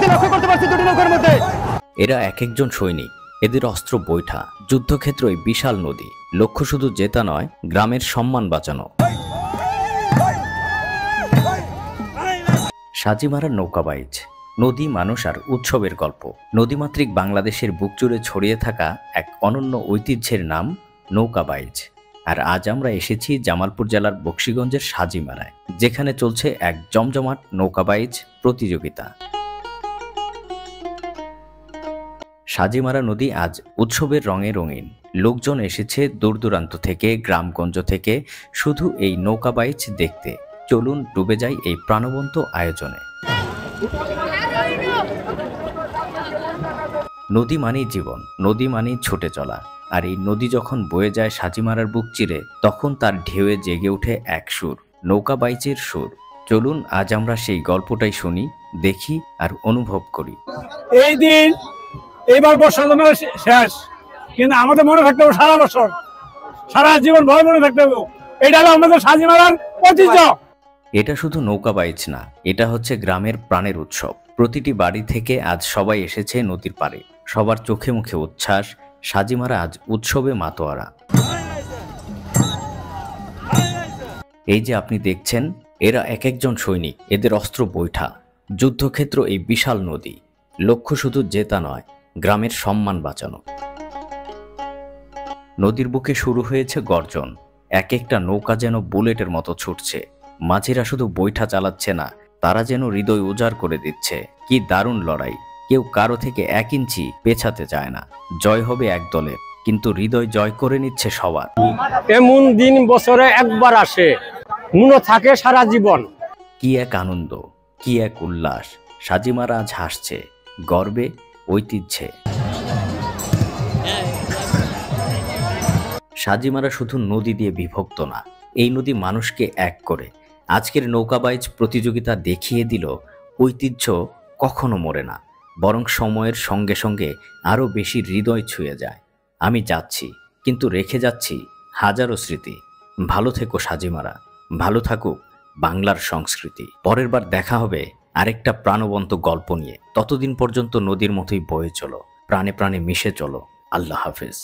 ইতিমধ্যে লক্ষ্য করতে পারছি দুটি নৌকার মধ্যে। এরা এক একজন সৈনিক, এদের অস্ত্র বৈঠা। যুদ্ধক্ষেত্র এই বিশাল নদী, লক্ষ্য শুধু জেতা নয়, গ্রামের সম্মান বাঁচানো। সাজিমারার নৌকাবাইজ, নদী, মানুষ আর উৎসবের গল্প। নদীমাতৃক বাংলাদেশের বুক জুড়ে ছড়িয়ে থাকা এক অনন্য ঐতিহ্যের নাম নৌকাবাইজ। আর আজ আমরা এসেছি জামালপুর জেলার বকশীগঞ্জের সাজিমারায়, যেখানে চলছে এক জমজমাট নৌকাবাইজ প্রতিযোগিতা। সাজিমারা নদী আজ উৎসবের রঙে রঙিন। লোকজন এসেছে দূর দূরান্ত থেকে, গ্রামগঞ্জ থেকে, শুধু এই নৌকাবাইজ দেখতে। চলুন ডুবে যাই এই প্রাণবন্ত আয়োজনে। নদী মানেই জীবন, নদী মানেই ছুটে চলা। আর এই নদী যখন বয়ে যায় সাজিমারার বুক চিরে, তখন তার ঢেউয়ে জেগে ওঠে এক সুর, নৌকাবাইজের সুর। চলুন আজ আমরা সেই গল্পটাই শুনি, দেখি আর অনুভব করি। এই দিন এইবার বর্ষা শেষ, কিন্তু আমাদের মনে থাকতে হবে সারা বছর, সারা জীবন ভয় মনে থাকতে হবে। এটা হলো আমাদের সাজিমারার ঐতিহ্য। এটা শুধু নৌকাবাইজ না, এটা হচ্ছে গ্রামের প্রাণের উৎসব। প্রতিটি বাড়ি থেকে আজ সবাই এসেছে নদীর পাড়ে, সবার চোখে মুখে উচ্ছ্বাস। সাজিমারা আজ উৎসবে মাতোয়ারা। এই যে আপনি দেখছেন, এরা এক একজন সৈনিক, এদের অস্ত্র বৈঠা। যুদ্ধক্ষেত্র এই বিশাল নদী, লক্ষ্য শুধু জেতা নয়, গ্রামের সম্মান বাঁচানো। নদীর বুকে শুরু হয়েছে গর্জন, এক একটা নৌকা যেন বুলেটের মতো ছুটছে। মাঝিরা শুধু বৈঠা চালাচ্ছে না, তারা যেন হৃদয় উজাড় করে দিচ্ছে। কি দারুণ লড়াই, কেউ কারো থেকে 1 ইঞ্চি পেছাতে চায় না। জয় হবে এক দলের, কিন্তু হৃদয় জয় করে নিচ্ছে সবার। এমন দিন বছরে একবার আসে, মনে থাকে সারা জীবন। কি এক আনন্দ, কি এক উল্লাস। সাজিমারা আজ হাসছে, গর্বে, ঐতিহ্যে। সাজিমারা শুধু নদী দিয়ে বিভক্ত না, এই নদী মানুষকে এক করে। আজকের নৌকাবাইজ প্রতিযোগিতা দেখিয়ে দিল, ঐতিহ্য কখনো মরে না, বরং সময়ের সঙ্গে সঙ্গে আরও বেশি হৃদয় ছুঁয়ে যায়। আমি যাচ্ছি, কিন্তু রেখে যাচ্ছি হাজারো স্মৃতি। ভালো থেকো সাজিমারা, ভালো থাকুক বাংলার সংস্কৃতি। পরের বার দেখা হবে আরেকটা প্রাণবন্ত গল্প নিয়ে। ততদিন পর্যন্ত নদীর মতোই বয়ে চলো, প্রাণে প্রাণে মিশে চলো। আল্লাহ হাফেজ।